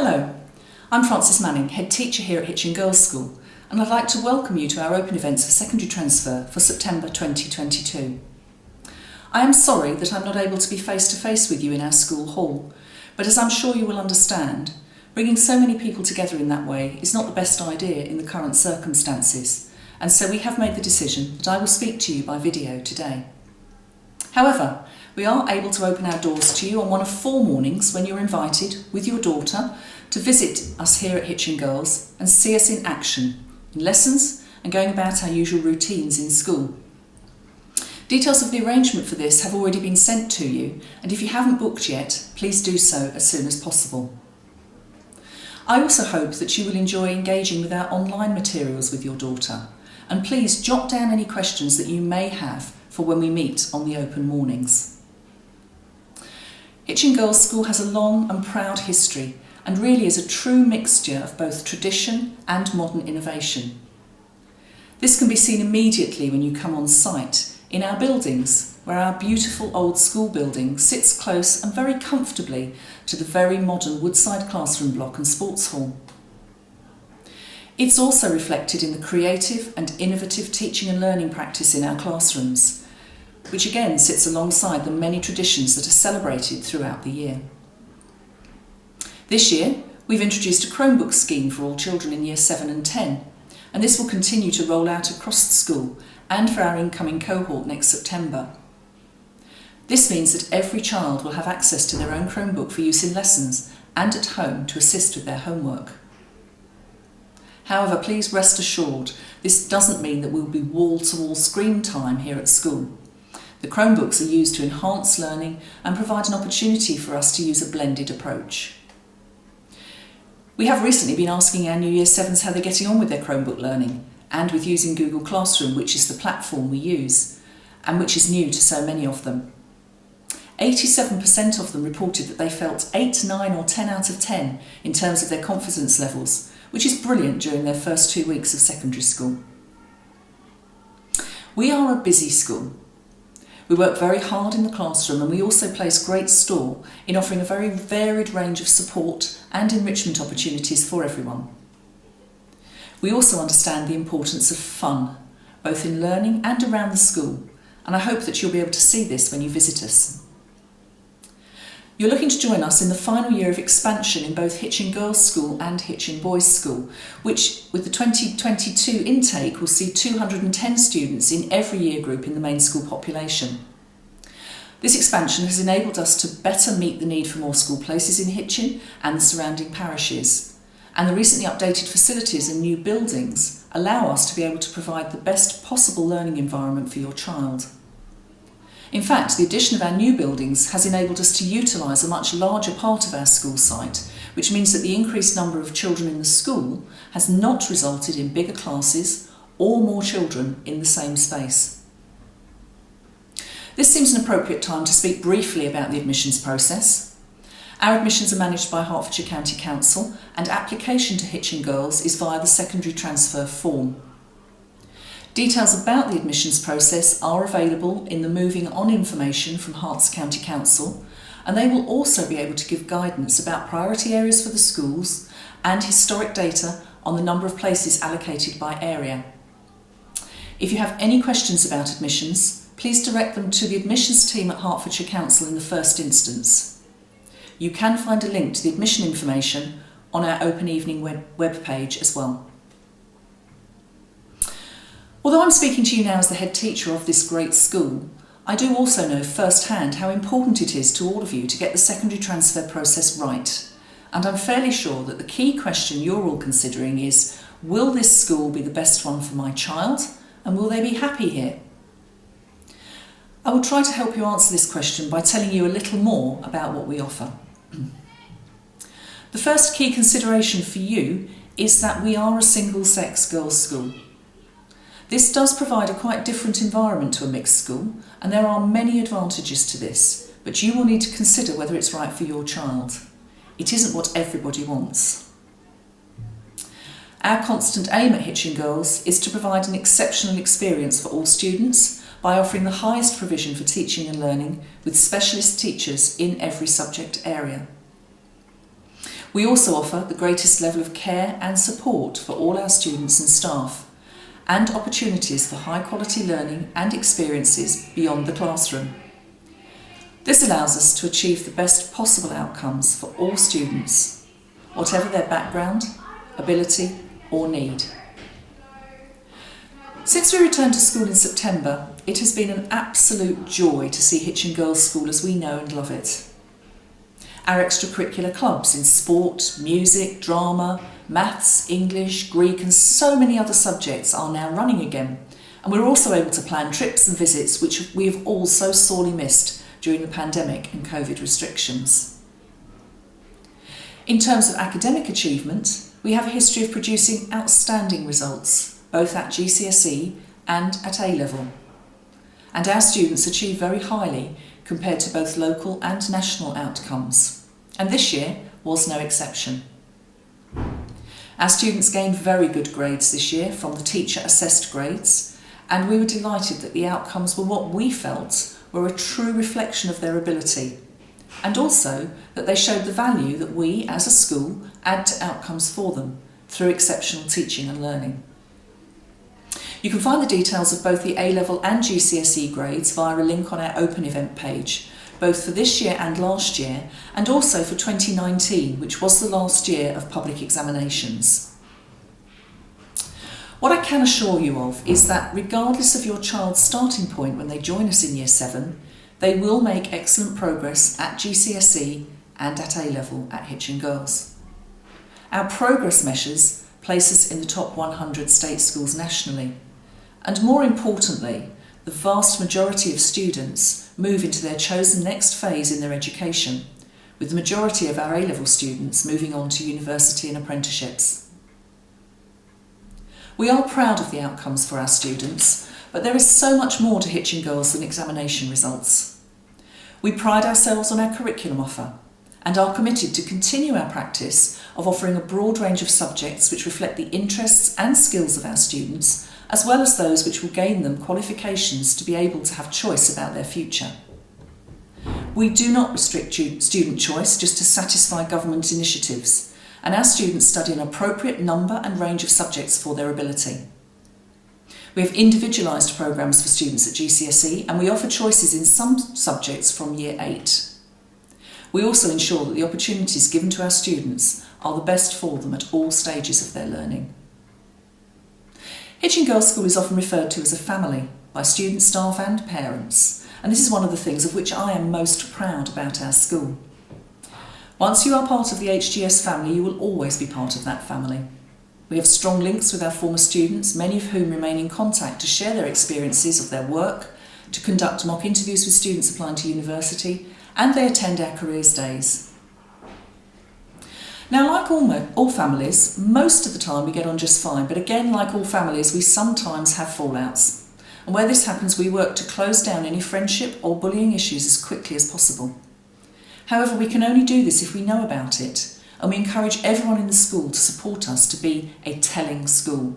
Hello, I'm Frances Manning, Head Teacher here at Hitchin Girls' School, and I'd like to welcome you to our open events for secondary transfer for September 2022. I am sorry that I'm not able to be face-to-face with you in our school hall, but as I'm sure you will understand, bringing so many people together in that way is not the best idea in the current circumstances, and so we have made the decision that I will speak to you by video today. However, we are able to open our doors to you on one of 4 mornings when you're invited, with your daughter, to visit us here at Hitchin Girls and see us in action, in lessons and going about our usual routines in school. Details of the arrangement for this have already been sent to you, and if you haven't booked yet, please do so as soon as possible. I also hope that you will enjoy engaging with our online materials with your daughter, and please jot down any questions that you may have for when we meet on the open mornings. Hitchin Girls' School has a long and proud history and really is a true mixture of both tradition and modern innovation. This can be seen immediately when you come on site in our buildings, where our beautiful old school building sits close and very comfortably to the very modern woodside classroom block and sports hall. It's also reflected in the creative and innovative teaching and learning practice in our classrooms, which again sits alongside the many traditions that are celebrated throughout the year. This year, we've introduced a Chromebook scheme for all children in Year 7 and 10, and this will continue to roll out across the school and for our incoming cohort next September. This means that every child will have access to their own Chromebook for use in lessons and at home to assist with their homework. However, please rest assured, this doesn't mean that we'll be wall-to-wall screen time here at school. The Chromebooks are used to enhance learning and provide an opportunity for us to use a blended approach. We have recently been asking our new Year 7s how they're getting on with their Chromebook learning and with using Google Classroom, which is the platform we use and which is new to so many of them. 87% of them reported that they felt 8, 9 or 10 out of 10 in terms of their confidence levels, which is brilliant during their first 2 weeks of secondary school. We are a busy school. We work very hard in the classroom, and we also place great store in offering a very varied range of support and enrichment opportunities for everyone. We also understand the importance of fun, both in learning and around the school, and I hope that you'll be able to see this when you visit us. You're looking to join us in the final year of expansion in both Hitchin Girls' School and Hitchin Boys' School, which, with the 2022 intake, will see 210 students in every year group in the main school population. This expansion has enabled us to better meet the need for more school places in Hitchin and the surrounding parishes, and the recently updated facilities and new buildings allow us to be able to provide the best possible learning environment for your child. In fact, the addition of our new buildings has enabled us to utilise a much larger part of our school site, which means that the increased number of children in the school has not resulted in bigger classes or more children in the same space. This seems an appropriate time to speak briefly about the admissions process. Our admissions are managed by Hertfordshire County Council, and application to Hitchin Girls is via the secondary transfer form. Details about the admissions process are available in the Moving On information from Herts County Council, and they will also be able to give guidance about priority areas for the schools and historic data on the number of places allocated by area. If you have any questions about admissions, please direct them to the admissions team at Hertfordshire Council in the first instance. You can find a link to the admission information on our Open Evening web page as well. Although I'm speaking to you now as the head teacher of this great school, I do also know firsthand how important it is to all of you to get the secondary transfer process right. And I'm fairly sure that the key question you're all considering is, will this school be the best one for my child, and will they be happy here? I will try to help you answer this question by telling you a little more about what we offer. The first key consideration for you is that we are a single-sex girls' school. This does provide a quite different environment to a mixed school, and there are many advantages to this, but you will need to consider whether it's right for your child. It isn't what everybody wants. Our constant aim at Hitchin Girls is to provide an exceptional experience for all students by offering the highest provision for teaching and learning with specialist teachers in every subject area. We also offer the greatest level of care and support for all our students and staff, and opportunities for high quality learning and experiences beyond the classroom. This allows us to achieve the best possible outcomes for all students, whatever their background, ability or need. Since we returned to school in September, it has been an absolute joy to see Hitchin Girls' School as we know and love it. Our extracurricular clubs in sport, music, drama, maths, English, Greek and so many other subjects are now running again, and we're also able to plan trips and visits which we have all so sorely missed during the pandemic and COVID restrictions. In terms of academic achievement, we have a history of producing outstanding results, both at GCSE and at A-level. And our students achieve very highly compared to both local and national outcomes. And this year was no exception. Our students gained very good grades this year from the teacher-assessed grades, and we were delighted that the outcomes were what we felt were a true reflection of their ability, and also that they showed the value that we, as a school, add to outcomes for them through exceptional teaching and learning. You can find the details of both the A-level and GCSE grades via a link on our open event page, both for this year and last year, and also for 2019, which was the last year of public examinations. What I can assure you of is that regardless of your child's starting point when they join us in Year 7, they will make excellent progress at GCSE and at A-level at Hitchin Girls. Our progress measures place us in the top 100 state schools nationally, and more importantly, the vast majority of students move into their chosen next phase in their education, with the majority of our A-level students moving on to university and apprenticeships. We are proud of the outcomes for our students, but there is so much more to Hitchin Girls than examination results. We pride ourselves on our curriculum offer and are committed to continue our practice of offering a broad range of subjects which reflect the interests and skills of our students, as well as those which will gain them qualifications to be able to have choice about their future. We do not restrict student choice just to satisfy government initiatives, and our students study an appropriate number and range of subjects for their ability. We have individualised programmes for students at GCSE, and we offer choices in some subjects from Year 8. We also ensure that the opportunities given to our students are the best for them at all stages of their learning. Hitchin Girls' School is often referred to as a family by students, staff and parents, and this is one of the things of which I am most proud about our school. Once you are part of the HGS family, you will always be part of that family. We have strong links with our former students, many of whom remain in contact to share their experiences of their work, to conduct mock interviews with students applying to university, and they attend our careers days. Now, like all families, most of the time we get on just fine, but again, like all families, we sometimes have fallouts. And where this happens, we work to close down any friendship or bullying issues as quickly as possible. However, we can only do this if we know about it, and we encourage everyone in the school to support us to be a telling school.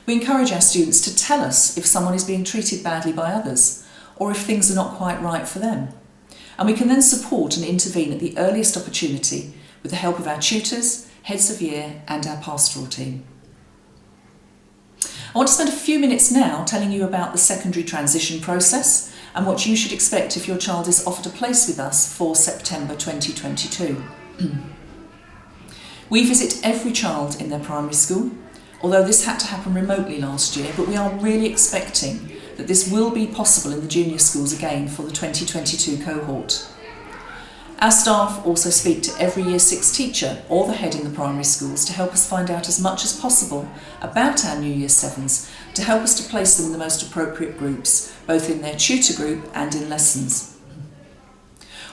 We encourage our students to tell us if someone is being treated badly by others, or if things are not quite right for them. And we can then support and intervene at the earliest opportunity with the help of our tutors, heads of year and our pastoral team. I want to spend a few minutes now telling you about the secondary transition process and what you should expect if your child is offered a place with us for September 2022. We visit every child in their primary school, although this had to happen remotely last year, but we are really expecting that this will be possible in the junior schools again for the 2022 cohort. Our staff also speak to every Year 6 teacher or the head in the primary schools to help us find out as much as possible about our new Year 7s, to help us to place them in the most appropriate groups, both in their tutor group and in lessons.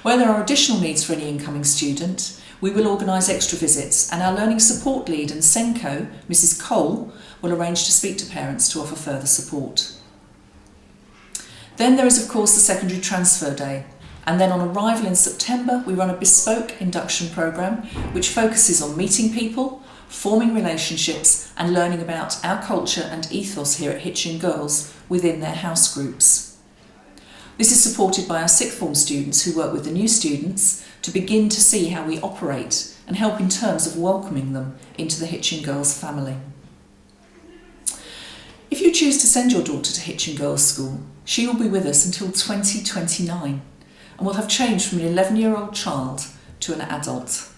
Where there are additional needs for any incoming student, we will organise extra visits, and our Learning Support Lead and SENCO, Mrs Cole, will arrange to speak to parents to offer further support. Then there is of course the secondary transfer day, and then on arrival in September we run a bespoke induction programme which focuses on meeting people, forming relationships and learning about our culture and ethos here at Hitchin Girls within their house groups. This is supported by our sixth form students who work with the new students to begin to see how we operate and help in terms of welcoming them into the Hitchin Girls family. If you choose to send your daughter to Hitchin Girls School, she will be with us until 2029 and will have changed from an 11-year-old child to an adult.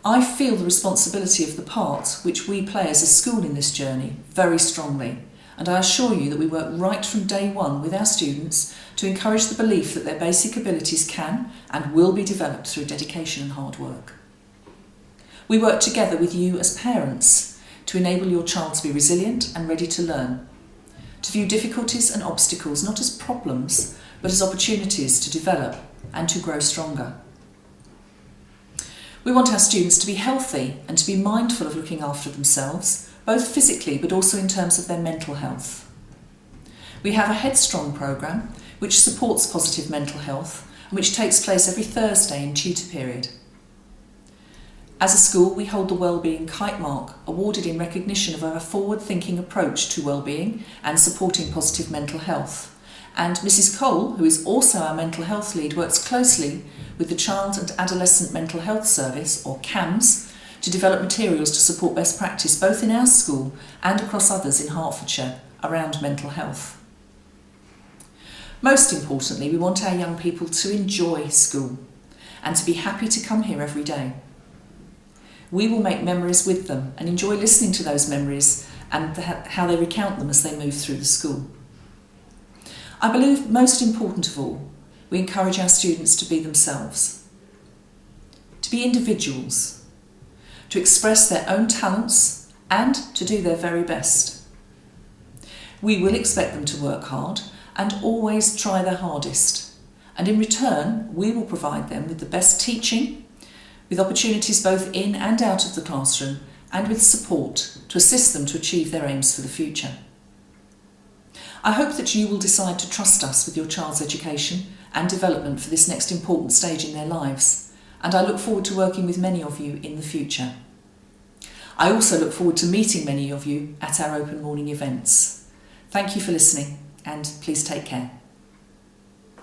I feel the responsibility of the part which we play as a school in this journey very strongly, and I assure you that we work right from day one with our students to encourage the belief that their basic abilities can and will be developed through dedication and hard work. We work together with you as parents to enable your child to be resilient and ready to learn, to view difficulties and obstacles not as problems but as opportunities to develop and to grow stronger. We want our students to be healthy and to be mindful of looking after themselves, both physically but also in terms of their mental health. We have a Headstrong Programme which supports positive mental health and which takes place every Thursday in tutor period. As a school, we hold the Wellbeing Kite Mark, awarded in recognition of our forward-thinking approach to wellbeing and supporting positive mental health. And Mrs. Cole, who is also our mental health lead, works closely with the Child and Adolescent Mental Health Service, or CAMS, to develop materials to support best practice both in our school and across others in Hertfordshire around mental health. Most importantly, we want our young people to enjoy school and to be happy to come here every day. We will make memories with them and enjoy listening to those memories and how they recount them as they move through the school. I believe most important of all, we encourage our students to be themselves, to be individuals, to express their own talents and to do their very best. We will expect them to work hard and always try their hardest, and in return we will provide them with the best teaching, with opportunities both in and out of the classroom, and with support to assist them to achieve their aims for the future. I hope that you will decide to trust us with your child's education and development for this next important stage in their lives, and I look forward to working with many of you in the future. I also look forward to meeting many of you at our open morning events. Thank you for listening, and please take care.